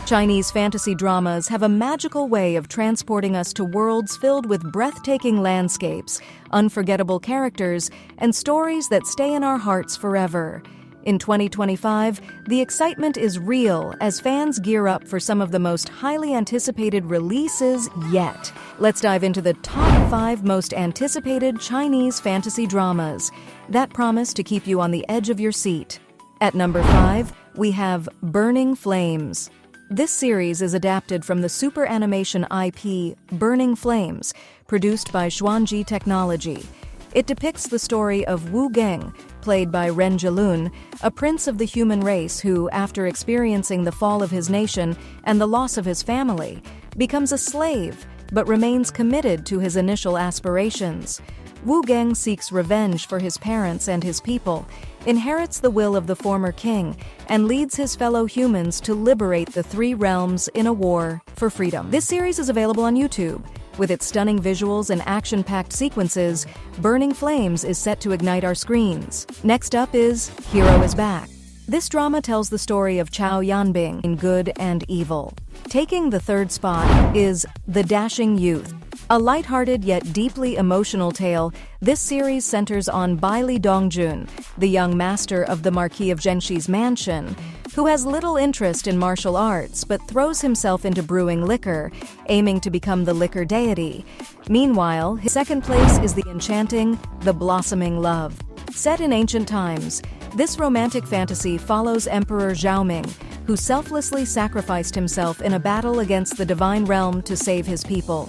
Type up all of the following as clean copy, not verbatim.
Chinese fantasy dramas have a magical way of transporting us to worlds filled with breathtaking landscapes, unforgettable characters, and stories that stay in our hearts forever. In 2025, the excitement is real as fans gear up for some of the most highly anticipated releases yet. Let's dive into the top 5 most anticipated Chinese fantasy dramas that promise to keep you on the edge of your seat. At number 5, we have Burning Flames. This series is adapted from the super animation IP Burning Flames, produced by Xianxia Technology. It depicts the story of Wu Geng, played by Ren Zhelun, a prince of the human race who, after experiencing the fall of his nation and the loss of his family, becomes a slave but remains committed to his initial aspirations. Wu Geng seeks revenge for his parents and his people, inherits the will of the former king, and leads his fellow humans to liberate the 3 realms in a war for freedom. This series is available on YouTube. With its stunning visuals and action-packed sequences, Burning Flames is set to ignite our screens. Next up is Hero is Back. This drama tells the story of Chao Yanbing in good and evil. Taking the 3rd spot is The Dashing Youth. A lighthearted yet deeply emotional tale, this series centers on Bai Li Dongjun, the young master of the Marquis of Zhenxi's mansion, who has little interest in martial arts but throws himself into brewing liquor, aiming to become the liquor deity. Meanwhile, his second place is the enchanting The Blossoming Love. Set in ancient times, this romantic fantasy follows Emperor Zhaoming, who selflessly sacrificed himself in a battle against the divine realm to save his people.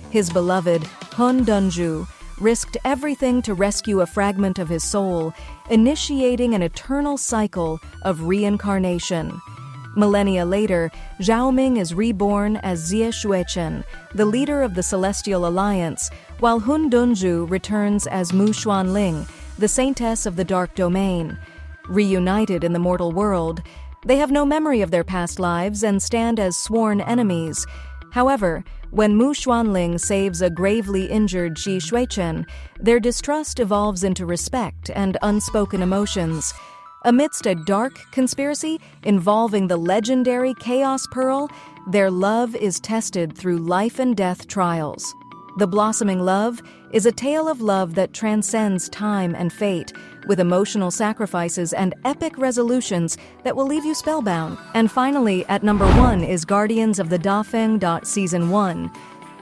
His beloved, Hun Dunju, risked everything to rescue a fragment of his soul, initiating an eternal cycle of reincarnation. Millennia later, Zhaoming is reborn as Xie Shuichen, the leader of the Celestial Alliance, while Hun Dunju returns as Mu Xuanling, the saintess of the Dark Domain. Reunited in the mortal world, they have no memory of their past lives and stand as sworn enemies. However, when Mu Xuanling saves a gravely injured Xie Shuichen, their distrust evolves into respect and unspoken emotions. Amidst a dark conspiracy involving the legendary Chaos Pearl, their love is tested through life and death trials. The Blossoming Love is a tale of love that transcends time and fate, with emotional sacrifices and epic resolutions that will leave you spellbound. And finally, at number 1 is Guardians of the Dafeng. Season 1.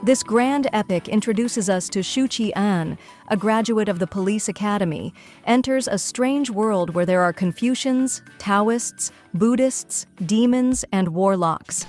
This grand epic introduces us to Shu Qian, a graduate of the police academy, enters a strange world where there are Confucians, Taoists, Buddhists, demons, and warlocks.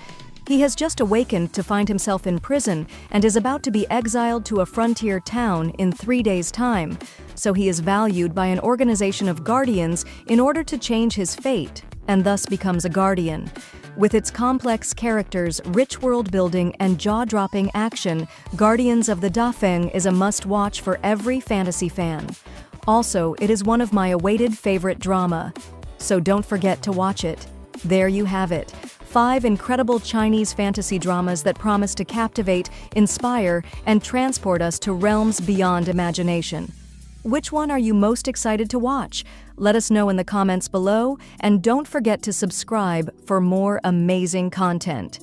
He has just awakened to find himself in prison and is about to be exiled to a frontier town in 3 days' time, so he is valued by an organization of guardians in order to change his fate, and thus becomes a guardian. With its complex characters, rich world building, and jaw-dropping action, Guardians of the Dafeng is a must-watch for every fantasy fan. Also, it is one of my awaited favorite drama, so don't forget to watch it. There you have it. 5 incredible Chinese fantasy dramas that promise to captivate, inspire, and transport us to realms beyond imagination. Which one are you most excited to watch? Let us know in the comments below, and don't forget to subscribe for more amazing content.